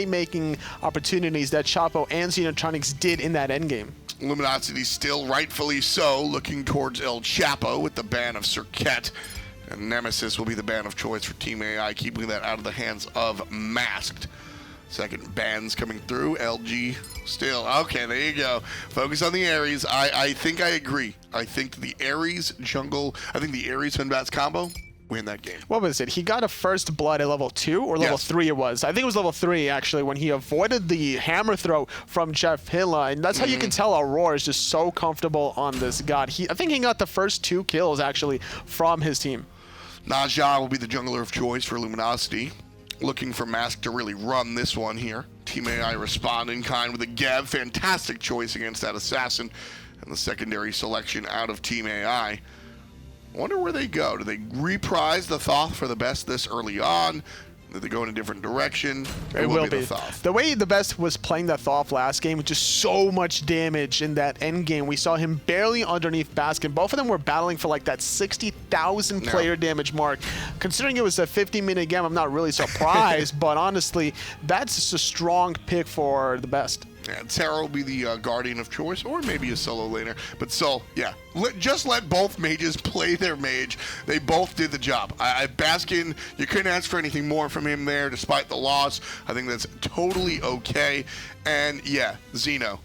making opportunities that Chapo and Xenotronics did in that endgame. Lumniosity still rightfully so, looking towards El Chapo with the ban of Cirquette. And Nemesis will be the ban of choice for Team AI, keeping that out of the hands of Masked. Second bans coming through. LG still. Okay, there you go. Focus on the Ares. I think I agree. I think the Ares jungle, I think the Ares Hunbats combo win that game. What was it? He got a first blood at level 2 or level 3 it was. I think it was level 3 actually when he avoided the hammer throw from Jeff Hilla, and that's how you can tell Aurora is just so comfortable on this god. I think he got the first 2 kills actually from his team. Najah will be the jungler of choice for Luminosity. Looking for Mask to really run this one here. Team AI respond in kind with a Geb. Fantastic choice against that assassin. And the secondary selection out of Team AI. I wonder where they go. Do they reprise the Thoth for the best this early on? Do they go in a different direction? It will be. The Thoth. The way the best was playing that Thoth last game with just so much damage in that end game. We saw him barely underneath Baskin. Both of them were battling for like that 60,000 player damage mark. Considering it was a 50-minute game, I'm not really surprised, but honestly, that's just a strong pick for the best. Yeah, Terra will be the guardian of choice, or maybe a solo laner. But Sol, yeah, just let both mages play their mage. They both did the job. Baskin, you couldn't ask for anything more from him there, despite the loss. I think that's totally okay. And yeah, Xeno,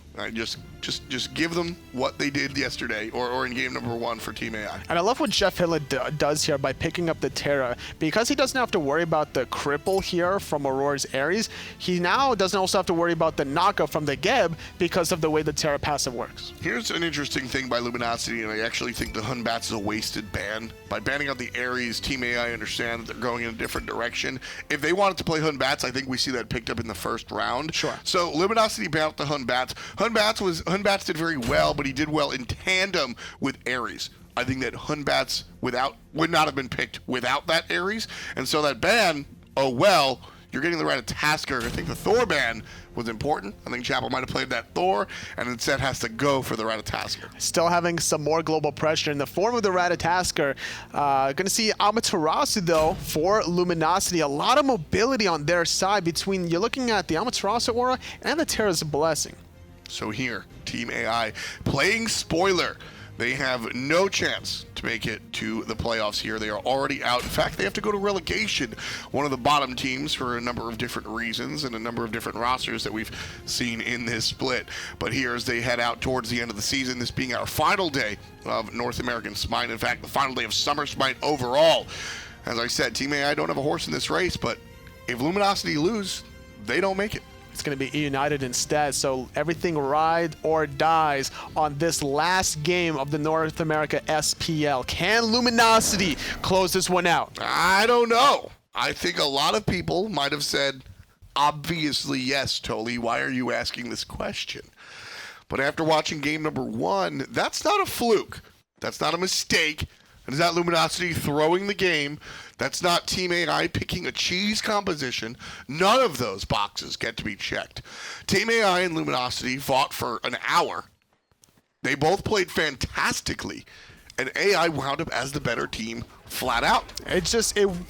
just give them what they did yesterday, or in game number 1 for Team AI. And I love what Jeff Hilla does here by picking up the Terra. Because he doesn't have to worry about the cripple here from Aurora's Ares, he now doesn't also have to worry about the knockup from the Geb because of the way the Terra passive works. Here's an interesting thing by Luminosity, and I actually think the Hunbats is a wasted ban. By banning out the Ares, Team AI understand that they're going in a different direction. If they wanted to play Hunbats, I think we see that picked up in the first round. Sure. So Luminosity banned out the Hunbats. Hunbats did very well, but he did well in tandem with Ares. I think that Hunbats would not have been picked without that Ares, and so that ban, oh well, you're getting the Ratatasker. I think the Thor ban was important. I think Chapel might have played that Thor, and instead has to go for the Ratatasker. Still having some more global pressure in the form of the Ratatasker. Going to see Amaterasu, though, for Luminosity. A lot of mobility on their side between, you're looking at the Amaterasu aura and the Terra's Blessing. So here, Team AI playing spoiler. They have no chance to make it to the playoffs here. They are already out. In fact, they have to go to relegation. One of the bottom teams for a number of different reasons and a number of different rosters that we've seen in this split. But here as they head out towards the end of the season, this being our final day of North American SMITE. In fact, the final day of Summer SMITE overall. As I said, Team AI don't have a horse in this race, but if Luminosity lose, they don't make it. It's going to be United instead, so everything ride or dies on this last game of the North America SPL. Can Luminosity close this one out? I don't know. I think a lot of people might have said, obviously yes, Toli, why are you asking this question? But after watching game number 1, that's not a fluke. That's not a mistake. That is not Luminosity throwing the game. That's not Team AI picking a cheese composition. None of those boxes get to be checked. Team AI and Luminosity fought for an hour. They both played fantastically. And AI wound up as the better team flat out.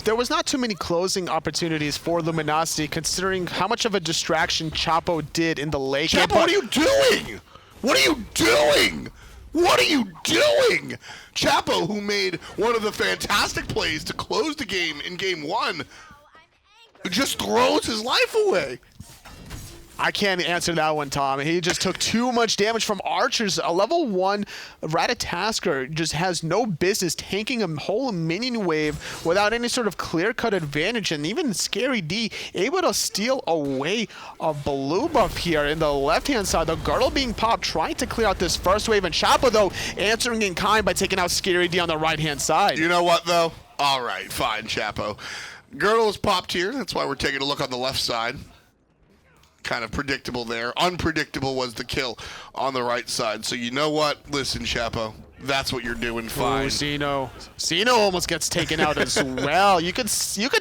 There was not too many closing opportunities for Luminosity considering how much of a distraction Chapo did in the late game. Chapo, what are you doing? What are you doing? What are you doing? Chapo, who made one of the fantastic plays to close the game in game 1, just throws his life away. I can't answer that one, Tom. He just took too much damage from archers. A level 1 Ratatasker just has no business tanking a whole minion wave without any sort of clear-cut advantage. And even Scary D able to steal away a blue buff here in the left-hand side. The girdle being popped, trying to clear out this first wave. And Chapo, though, answering in kind by taking out Scary D on the right-hand side. You know what, though? All right, fine, Chapo. Girdle is popped here. That's why we're taking a look on the left side. Kind of predictable there. Unpredictable was the kill on the right side. So you know what? Listen, Chapo, that's what you're doing fine. Ooh, Zeno almost gets taken out as well. You could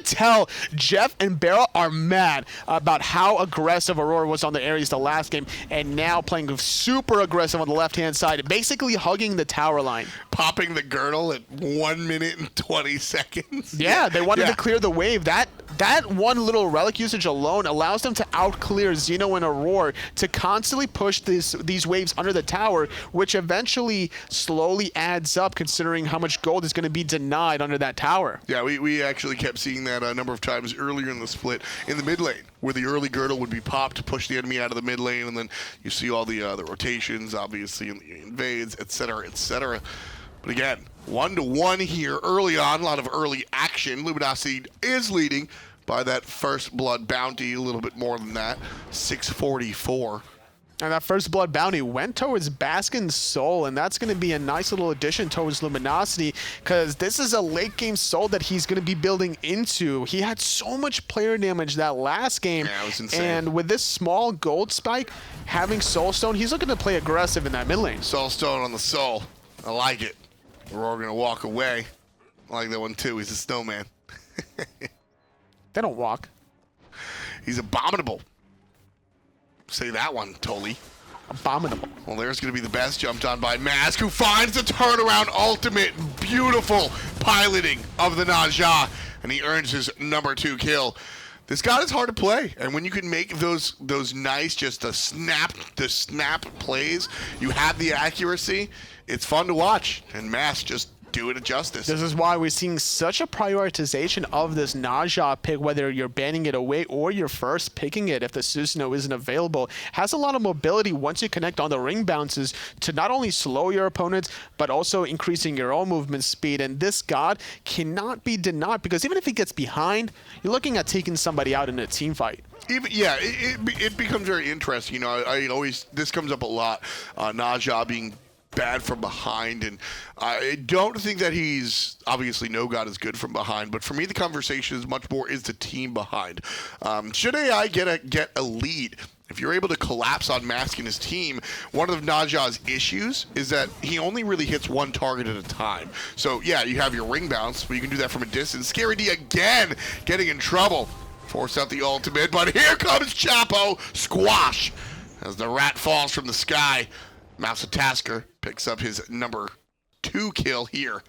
tell Jeff and Barrel are mad about how aggressive Aurora was on the Ares the last game, and now playing super aggressive on the left-hand side, basically hugging the tower line. Popping the girdle at 1 minute and 20 seconds. Yeah, they wanted to clear the wave. That one little relic usage alone allows them to out-clear Zeno and Aurora to constantly push these waves under the tower, which eventually slowly adds up considering how much gold is going to be denied under that tower. Yeah, we actually kept seeing that a number of times earlier in the split in the mid lane, where the early girdle would be popped to push the enemy out of the mid lane, and then you see all the rotations, obviously, and the invades, etc., etc. But again, 1-1 here early on, a lot of early action. Lumniosity is leading by that first blood bounty, a little bit more than that, 644. And that first blood bounty went towards Baskin's soul, and that's going to be a nice little addition towards Lumniosity, because this is a late game soul that he's going to be building into. He had so much player damage that last game, yeah, it was insane. And with this small gold spike, having Soulstone, he's looking to play aggressive in that mid lane. Soulstone on the soul. I like it. We're all going to walk away. I like that one too. He's a snowman. They don't walk. He's abominable. Say that one, Toli. Abominable. Well, there's going to be the best jumped on by Mask, who finds the turnaround ultimate. Beautiful piloting of the Naja, and he earns his number 2 kill. This god is hard to play, and when you can make those nice, just the snap plays, you have the accuracy, it's fun to watch, and Mask just doing it justice. This is why we're seeing such a prioritization of this Naja pick, whether you're banning it away or you're first picking it if the Susano isn't available. Has a lot of mobility once you connect on the ring bounces to not only slow your opponents, but also increasing your own movement speed. And this god cannot be denied, because even if he gets behind, you're looking at taking somebody out in a team fight. It becomes very interesting. You know, this comes up a lot. Naja being bad from behind, and I don't think that he's obviously no god is good from behind, but for me the conversation is much more is the team behind. Should AI get a lead, if you're able to collapse on Mask and his team, one of Naja's issues is that he only really hits one target at a time. So yeah, you have your ring bounce, but you can do that from a distance. Scary D again getting in trouble. Force out the ultimate, but here comes Chapo. Squash as the rat falls from the sky. Mouse Tasker picks up his number 2 kill here.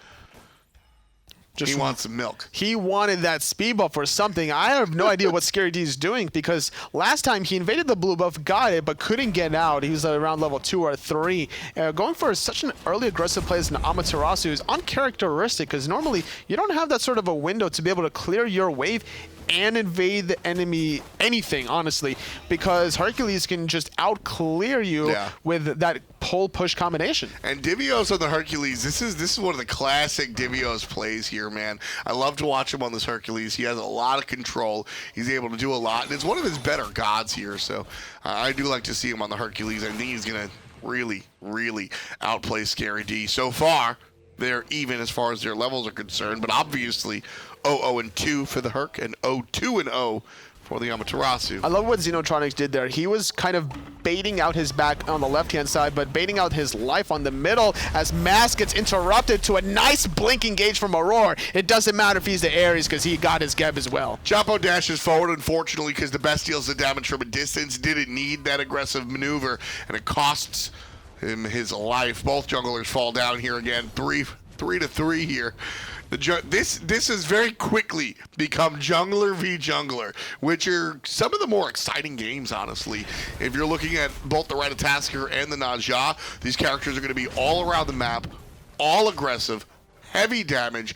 He wants some milk. He wanted that speed buff or something. I have no idea what Scary D is doing, because last time he invaded the blue buff, got it, but couldn't get out. He was around level 2 or 3. Going for such an early aggressive play as an Amaterasu is uncharacteristic, because normally you don't have that sort of a window to be able to clear your wave and invade the enemy anything, honestly, because Hercules can just out-clear you with that pull-push combination. And Divios on the Hercules, this is one of the classic Divios plays here, man. I love to watch him on this Hercules. He has a lot of control. He's able to do a lot, and it's one of his better gods here, so I do like to see him on the Hercules. I think he's going to really, really outplay Scary D. So far, they're even as far as their levels are concerned, but obviously 0-2 for the Herc and 0-2-0 for the Amaterasu. I love what Xenotronics did there. He was kind of baiting out his back on the left-hand side, but baiting out his life on the middle as Mask gets interrupted to a nice blink engage from Aurora. It doesn't matter if he's the Ares, because he got his Geb as well. Chapo dashes forward, unfortunately, because the best deals the damage from a distance. Didn't need that aggressive maneuver, and it costs him his life. Both junglers fall down here again. 3-3 here. This has very quickly become jungler v jungler, which are some of the more exciting games, honestly. If you're looking at both the Ratatasker and the Naja, these characters are going to be all around the map, all aggressive, heavy damage.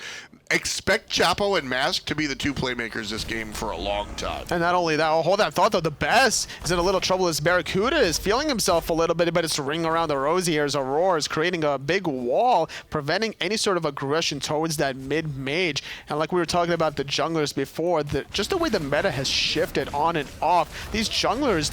Expect Chapo and Mask to be the 2 playmakers this game for a long time. And not only that, I'll hold that thought though, the best is in a little trouble as Barracuda is feeling himself a little bit, but it's ring around the rosy as Aurora is creating a big wall, preventing any sort of aggression towards that mid-mage. And like we were talking about the junglers before, just the way the meta has shifted on and off, these junglers,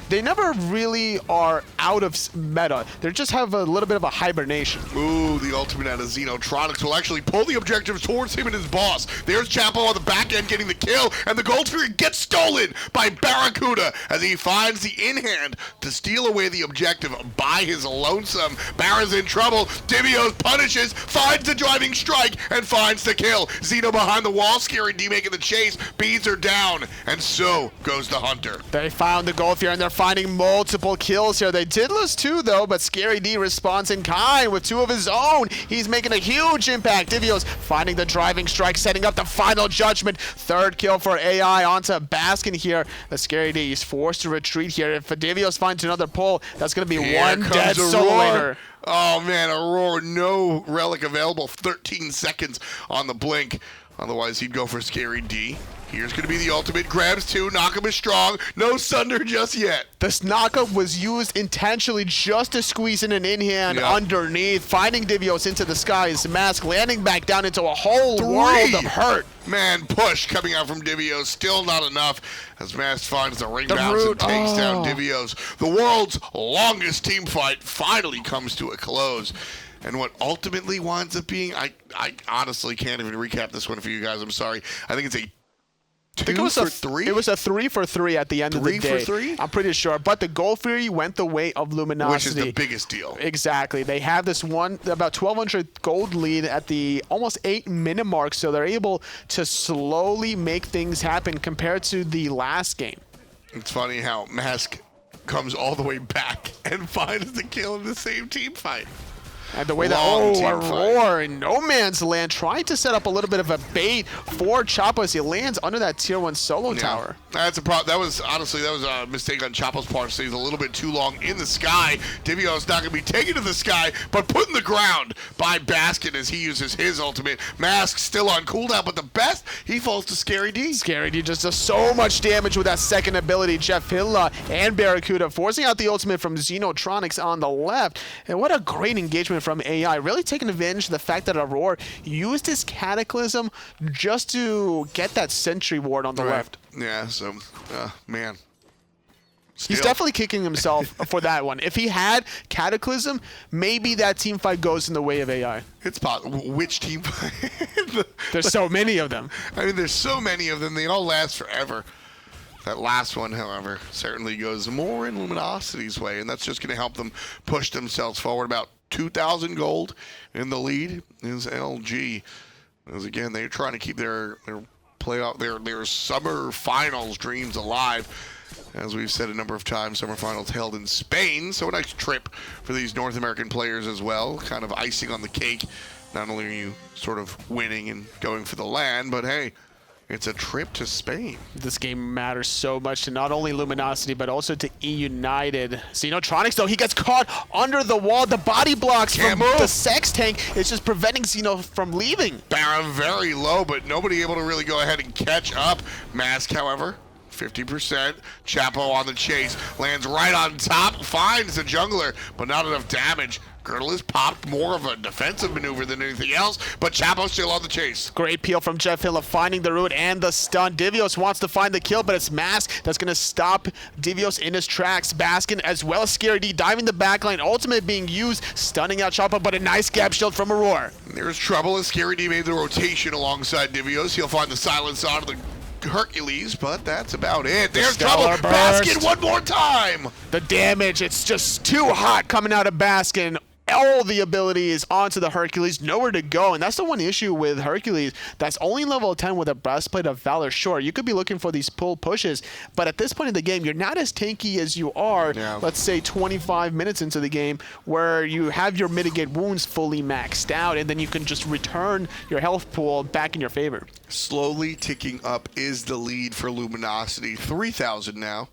they never really are out of meta. They just have a little bit of a hibernation. Ooh, the ultimate out of Xenotronics will actually pull the objectives towards him and his boss. There's Chapo on the back end getting the kill, and the Gold Fury gets stolen by Barracuda as he finds the in-hand to steal away the objective by his lonesome. Barra's in trouble. Divios punishes, finds the driving strike, and finds the kill. Zeno behind the wall, Scary D making the chase. Bees are down, and so goes the Hunter. They found the Gold Fury, and they're finding multiple kills here. They did lose 2, though, but Scary D responds in kind with 2 of his own. He's making a huge impact. Divios finding the driving strike, setting up the final judgment. 3rd kill for AI onto Baskin here. The Scary D is forced to retreat here. If Divios finds another pull, that's going to be Here one dead comes solo Aurora. later. Oh man, Aurora, no relic available. 13 seconds on the blink. Otherwise, he'd go for Scary D. Here's going to be the ultimate. Grabs 2. Knockup is strong. No Sunder just yet. This knockup was used intentionally just to squeeze in an in-hand underneath, finding Divios into the skies. Mask landing back down into a whole world of hurt. Man, push coming out from Divios. Still not enough as Mask finds the ring bounce and takes down Divios. The world's longest team fight finally comes to a close. And what ultimately winds up being, I honestly can't even recap this one for you guys. I'm sorry. I think it's a 2 for 3? It was a 3 for 3 at the end of the day. 3 for 3? I'm pretty sure. But the Gold Fury went the way of Lumniosity. Which is the biggest deal. Exactly. They have this one, about 1,200 gold lead at the almost 8-minute mark, so they're able to slowly make things happen compared to the last game. It's funny how Mask comes all the way back and finds the kill in the same team fight. And the way that Aurora in no man's land trying to set up a little bit of a bait for Chapo as he lands under that tier 1 solo tower. That's a problem. That was honestly a mistake on Chapo's part. Stays a little bit too long in the sky. Divios not going to be taken to the sky, but put in the ground by Baskin as he uses his ultimate. Mask still on cooldown, but the best, he falls to Scary D. Scary D just does so much damage with that second ability. Jeff Hilla and Barracuda forcing out the ultimate from Xenotronics on the left. And what a great engagement from AI, really taking advantage of the fact that Aurora used his Cataclysm just to get that Sentry Ward on the left. Yeah, so, man. He's definitely kicking himself for that one. If he had Cataclysm, maybe that team fight goes in the way of AI. It's possible. Which team fight? There's so many of them. I mean, there's so many of them. They all last forever. That last one, however, certainly goes more in Lumniosity's way, and that's just going to help them push themselves forward. About 2,000 gold in the lead is LG. As again, they're trying to keep their playoff, their summer finals dreams alive. As we've said a number of times, summer finals held in Spain, so a nice trip for these North American players as well. Kind of icing on the cake. Not only are you sort of winning and going for the land, but hey, it's a trip to Spain. This game matters so much to not only Lumniosity, but also to E United. Xenotronics, though, he gets caught under the wall. The body blocks from the Sex Tank is just preventing Xeno from leaving. Barra very low, but nobody able to really go ahead and catch up. Mask, however, 50%. Chapo on the chase. Lands right on top. Finds the jungler, but not enough damage. Girdle is popped, more of a defensive maneuver than anything else, but Chapo still on the chase. Great peel from Jeff Hilla, finding the root and the stun. Divios wants to find the kill, but it's Mask that's going to stop Divios in his tracks. Baskin as well as Scary D diving the backline, ultimate being used, stunning out Chapo, but a nice gap shield from Aurora. There's trouble as Scary D made the rotation alongside Divios. He'll find the silence out of the Hercules, but that's about it. There's trouble. Baskin one more time. The damage, it's just too hot coming out of Baskin. All the abilities onto the Hercules, nowhere to go. And that's the one issue with Hercules. That's only level 10 with a breastplate of valor. Sure, you could be looking for these pull pushes, but at this point in the game, you're not as tanky as you are, let's say 25 minutes into the game, where you have your mitigate wounds fully maxed out, and then you can just return your health pool back in your favor. Slowly ticking up is the lead for Lumniosity. 3,000 now.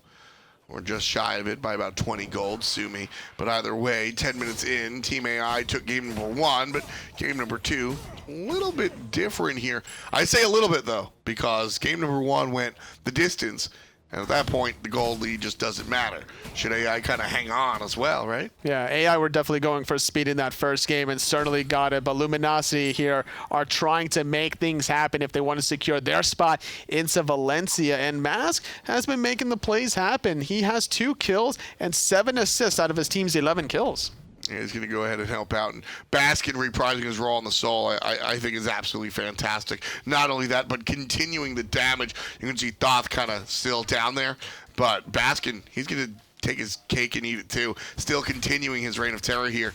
Or just shy of it by about 20 gold, sue me. But either way, 10 minutes in, Team AI took game number 1, but game number 2, a little bit different here. I say a little bit, though, because game number 1 went the distance, and at that point, the gold lead just doesn't matter. Should AI kind of hang on as well, right? Yeah, AI were definitely going for speed in that first game and certainly got it, but Lumniosity here are trying to make things happen if they want to secure their spot into Valencia, and Mask has been making the plays happen. He has 2 kills and 7 assists out of his team's 11 kills. Yeah, he's going to go ahead and help out. And Baskin reprising his role on the Soul, I think is absolutely fantastic. Not only that, but continuing the damage. You can see Thoth kind of still down there. But Baskin, he's going to take his cake and eat it too. Still continuing his reign of terror here.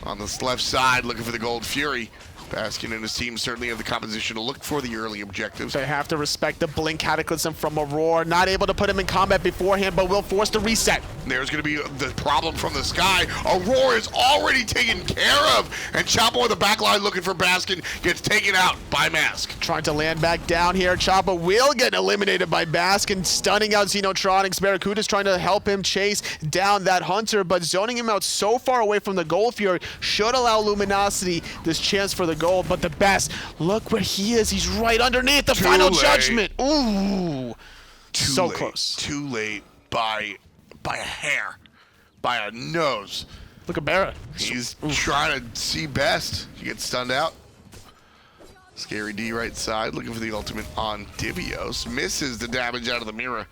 On this left side, looking for the Gold Fury. Baskin and his team certainly have the composition to look for the early objectives. They have to respect the Blink Cataclysm from Aurora. Not able to put him in combat beforehand, but will force the reset. There's going to be the problem from the sky. Aurora is already taken care of. And Choppa with the back line looking for Baskin gets taken out by Mask. Trying to land back down here. Choppa will get eliminated by Baskin, stunning out Xenotronics. Barracuda's trying to help him chase down that Hunter, but zoning him out so far away from the Gold Fury should allow Luminosity this chance for the gold. But the best, look where he is. He's right underneath the final judgment. Ooh, so late. close. Too late by a hair, by a nose. Look at Barra. He's trying to see best. He gets stunned out. Scary D right side, looking for the ultimate on Divios. Misses the damage out of the mirror,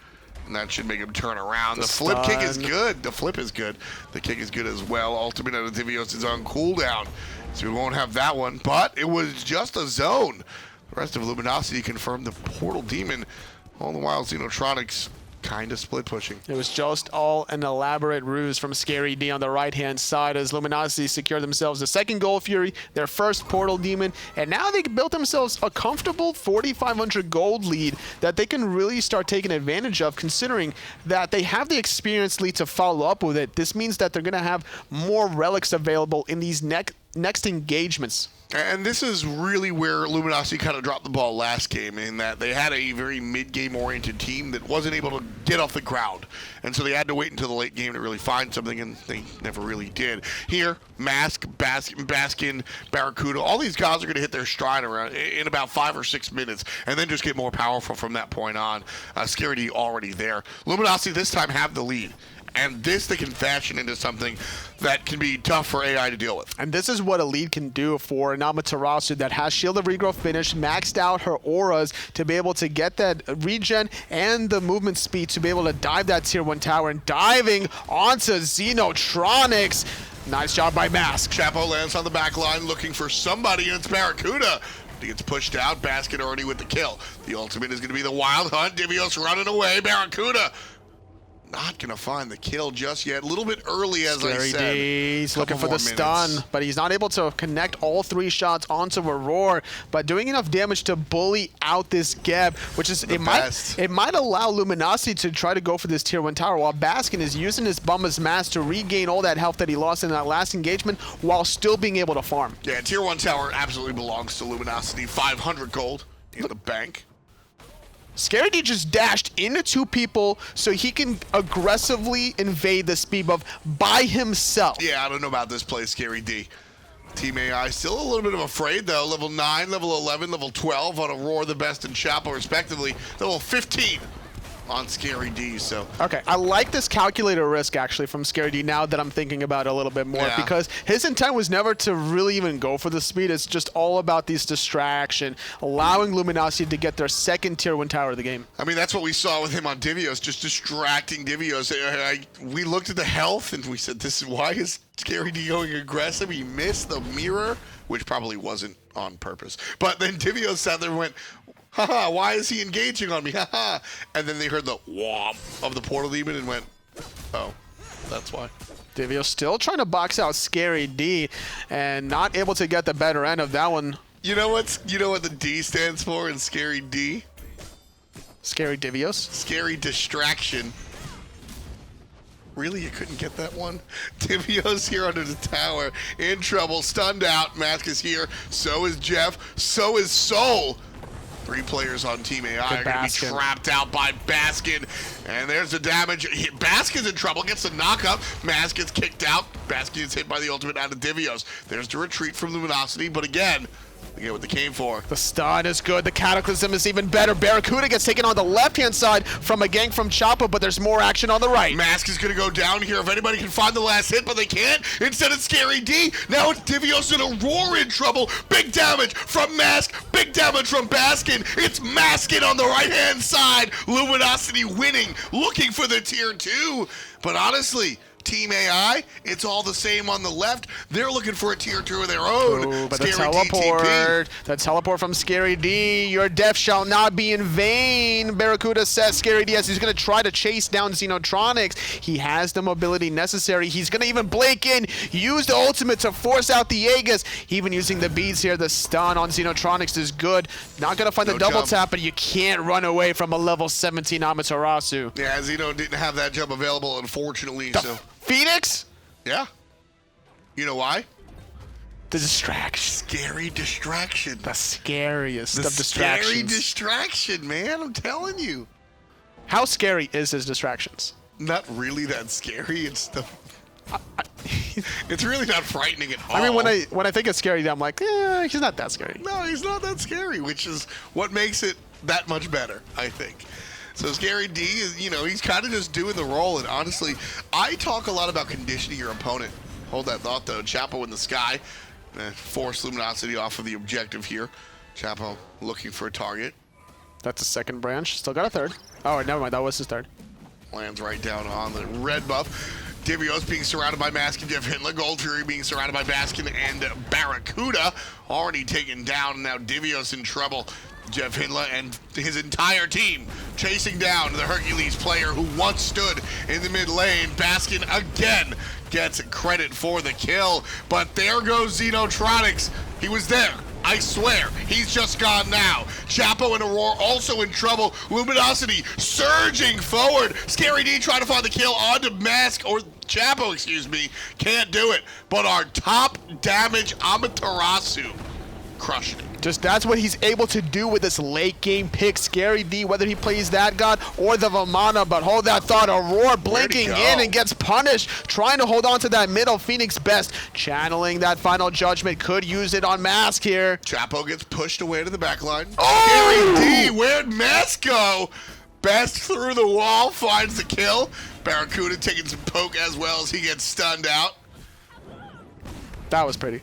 and that should make him turn around. The flip kick is good. The flip is good. The kick is good as well. Ultimate out of Divios is on cooldown, so we won't have that one. But it was just a zone. The rest of Luminosity confirmed the Portal Demon. All the while, Xenotronics kind of split pushing. It was just all an elaborate ruse from Scary D on the right-hand side as Luminosity secured themselves the second Gold Fury, their first Portal Demon, and now they built themselves a comfortable 4,500 gold lead that they can really start taking advantage of, considering that they have the experience lead to follow up with it. This means that they're going to have more relics available in these next engagements. And this is really where Luminosity kind of dropped the ball last game, in that they had a very mid-game oriented team that wasn't able to get off the ground. And so they had to wait until the late game to really find something, and they never really did. Here, Mask, Baskin, Barracuda, all these guys are going to hit their stride around in about 5 or 6 minutes, and then just get more powerful from that point on. Scary D already there. Luminosity this time have the lead. And this they can fashion into something that can be tough for AI to deal with. And this is what a lead can do for an Amaterasu that has Shield of Regrowth finished, maxed out her auras to be able to get that regen and the movement speed to be able to dive that tier 1 tower, and diving onto Xenotronics. Nice job by Mask. Chapo lands on the back line looking for somebody, and it's Barracuda. He gets pushed out. Basket already with the kill. The ultimate is going to be the Wild Hunt. Divios running away. Barracuda not going to find the kill just yet. A little bit early, as I said. He's looking for the stun, but he's not able to connect all 3 shots onto Aurora, but doing enough damage to bully out this Geb, which is it might allow Luminosity to try to go for this tier 1 tower, while Baskin is using his Bumba's Mask to regain all that health that he lost in that last engagement while still being able to farm. Yeah, tier 1 tower absolutely belongs to Luminosity. 500 gold in the bank. Scary D just dashed into 2 people so he can aggressively invade the speed buff by himself. Yeah, I don't know about this play, Scary D. Team AI still a little bit of afraid, though. Level 9, level 11, level 12 on Aurora, the best, and Chapo, respectively. Level 15 on Scary D, so. Okay, I like this calculator risk, actually, from Scary D now that I'm thinking about it a little bit more, because his intent was never to really even go for the speed. It's just all about these distraction, allowing Luminosity to get their second tier 1 tower of the game. I mean, that's what we saw with him on Divios, just distracting Divios. We looked at the health, and we said, this is why is Scary D going aggressive? He missed the mirror, which probably wasn't on purpose. But then Divios sat there and went, haha, why is he engaging on me? Haha. And then they heard the whomp of the Portal Demon and went, oh, that's why. Divios still trying to box out Scary D and not able to get the better end of that one. You know what the D stands for in Scary D? Scary Divios? Scary distraction. Really, you couldn't get that one? Divios here under the tower, in trouble, stunned out. Mask is here, so is Jeff, so is Soul. 3 players on Team AI are going to be trapped out by Baskin. And there's the damage. Baskin's in trouble, gets the knock-up. Mask gets kicked out. Baskin is hit by the ultimate out of Divios. There's the retreat from Luminosity, but again, they get what they came for. The stun is good. The Cataclysm is even better. Barracuda gets taken on the left-hand side from a gank from Choppa, but there's more action on the right. Mask is going to go down here if anybody can find the last hit, but they can't. Instead of Scary D, now it's Divios and Aurora in trouble. Big damage from Mask, big damage from Baskin. It's Maskin on the right-hand side. Luminosity winning, looking for the tier 2. But honestly, Team AI, it's all the same on the left. They're looking for a tier 2 of their own. Ooh, but the Scary D teleport, the teleport from Scary D. Your death shall not be in vain. Barracuda says Scary D as he's going to try to chase down Xenotronics. He has the mobility necessary. He's going to even blink in, use the ultimate to force out the Aegis. Even using the beads here, the stun on Xenotronics is good. Not going to find the double tap, but you can't run away from a level 17 Amaterasu. Yeah, Xeno didn't have that jump available, unfortunately. So Phoenix? yeah. You know why? The distraction. Scary distraction. The scariest The of distractions. scary distraction, man. I'm telling you. How scary is his distractions? Not really that scary. It's the. It's really not frightening at all. I mean, when I think of Scary D, I'm like, he's not that scary. No, he's not that scary, which is what makes it that much better, I think. So Scary D is, you know, he's kind of just doing the role. And honestly, I talk a lot about conditioning your opponent. Hold that thought, though. Chapo in the sky. Force Lumniosity off of the objective here. Chapo looking for a target. That's a second branch. Still got a third. Oh, never mind. That was his third. Lands right down on the red buff. Divios being surrounded by Mask and Jeff Hintla. Gold Fury being surrounded by Baskin and Barracuda. Already taken down. Now Divios in trouble. Jeff Hintla and his entire team chasing down the Hercules player who once stood in the mid lane. Baskin again gets credit for the kill, but there goes Xenotronics. He was there. I swear, he's just gone now. Chapo and Aurora also in trouble. Luminosity surging forward. Scary D trying to find the kill onto Mask, or Chapo, excuse me. Can't do it. But our top damage Amaterasu crushing it. Just that's what he's able to do with this late game pick. Scary D, whether he plays that god or the Vamana, but hold that thought. Aurora blinking in and gets punished, trying to hold on to that middle. Phoenix best channeling that final judgment, could use it on Mask here. Chapo gets pushed away to the back line. Oh! Scary D, where'd Mask go? Best through the wall, finds the kill. Barracuda taking some poke as well as he gets stunned out. That was pretty.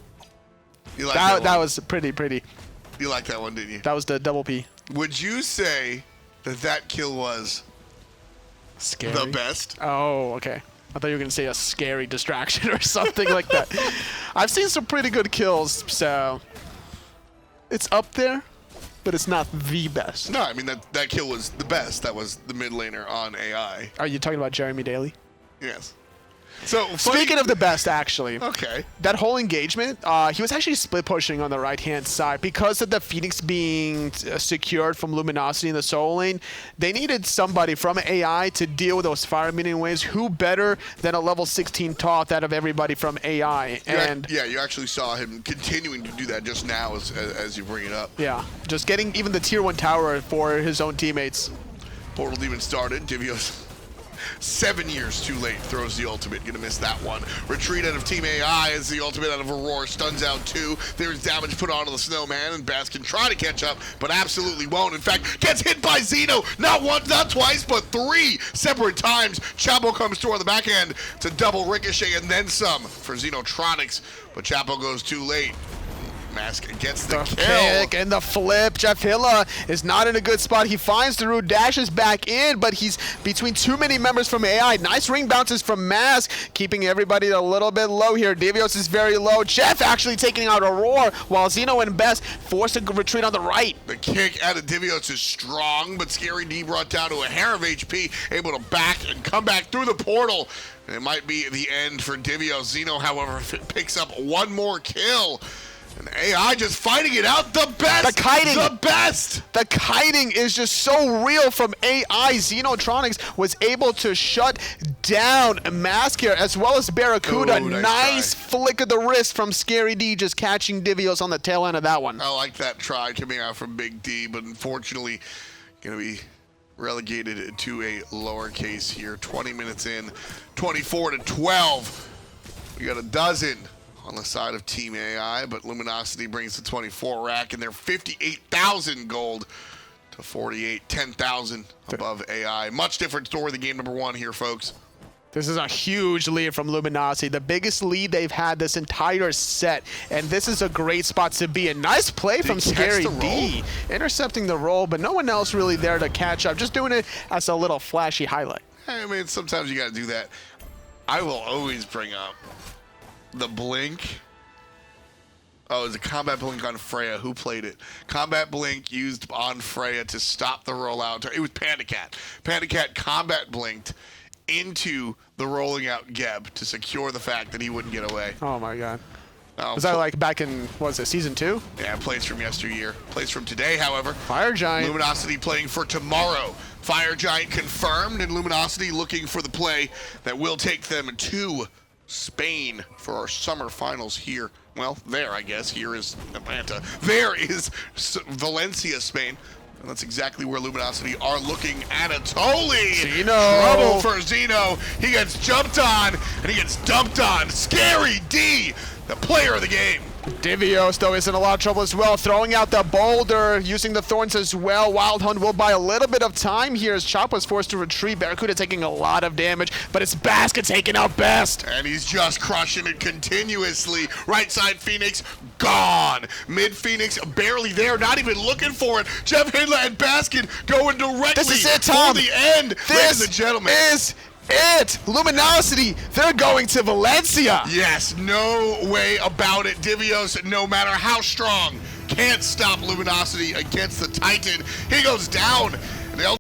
You like That was pretty. You like that one, didn't you? That was the double P. Would you say that that kill was Scary. the best? Oh, okay. I thought you were going to say a scary distraction or something like that. I've seen some pretty good kills, so it's up there, but it's not the best. No, I mean, that kill was the best. That was the mid laner on AI. Are you talking about Jeremy Daly? Yes. So Speaking of the best, actually, okay, that whole engagement, he was actually split pushing on the right-hand side because of the Phoenix being secured from Luminosity in the soul lane. They needed somebody from AI to deal with those fire minion waves. Who better than a level 16 Toth out of everybody from AI? And yeah, you actually saw him continuing to do that just now as you bring it up. yeah, just getting even the tier 1 tower for his own teammates. Portal Demon started. Divios 7 years too late, throws the ultimate. Gonna miss that one. Retreat out of Team AI as the ultimate out of Aurora stuns out 2. There's damage put onto the Snowman, and Baskin try to catch up, but absolutely won't. In fact, gets hit by Xeno, not once, not twice, but 3 separate times. Chapo comes through on the back end to double ricochet and then some for Xenotronics, but Chapo goes too late. Mask gets the kill. Kick and the flip. Jeff Hilla is not in a good spot. He finds the root, dashes back in, but he's between too many members from AI. Nice ring bounces from Mask, keeping everybody a little bit low here. Divios is very low. Jeff actually taking out Aurora, while Xeno and Best forced to retreat on the right. The kick out of Divios is strong, but Scary D brought down to a hair of HP, able to back and come back through the portal. And it might be the end for Divios. Xeno, however, picks up one more kill. And AI just fighting it out. The best. The kiting. The best. The kiting is just so real from AI. Xenotronics was able to shut down Mask here, as well as Barracuda. Ooh, nice try. flick of the wrist from Scary D, just catching Divios on the tail end of that one. I like that try coming out from Big D, but unfortunately going to be relegated to a lower case here. 20 minutes in, 24-12. We got a dozen on the side of Team AI, but Luminosity brings the 24 rack, and they're 58,000 gold to 48, 10,000 above AI. Much different story than game number 1 here, folks. This is a huge lead from Luminosity, the biggest lead they've had this entire set, and this is a great spot to be. A nice play from Scary D, intercepting the roll, but no one else really there to catch up, just doing it as a little flashy highlight. I mean, sometimes you got to do that. I will always bring up the blink. Oh, it was a combat blink on Freya. Who played it? Combat blink used on Freya to stop the rollout. It was Panda Cat. Panda Cat combat blinked into the rolling out Geb to secure the fact that he wouldn't get away. Oh my god. Was So- that like back in, what was it, season 2? Yeah, plays from yesteryear. Plays from today, however. Fire Giant. Luminosity playing for tomorrow. Fire Giant confirmed, and Luminosity looking for the play that will take them to Spain for our summer finals here. Well, there, I guess. Here is Atlanta. There is Valencia, Spain. And that's exactly where Luminosity are looking. Anatoly! Zeno! Trouble for Zeno. He gets jumped on, and he gets dumped on. Scary D, the player of the game. Divios, though, is in a lot of trouble as well. Throwing out the boulder, using the thorns as well. Wild Hunt will buy a little bit of time here as Chop was forced to retreat. Barracuda taking a lot of damage, but it's Basket taking out Best. And he's just crushing it continuously. Right side Phoenix, gone. Mid Phoenix, barely there, not even looking for it. Jeff Hindler and Basket going directly This is it, Tom. for the end. Ladies and gentlemen. is it. Luminosity, they're going to Valencia. Yes, no way about it. Divios, no matter how strong, can't stop Luminosity against the Titan. He goes down,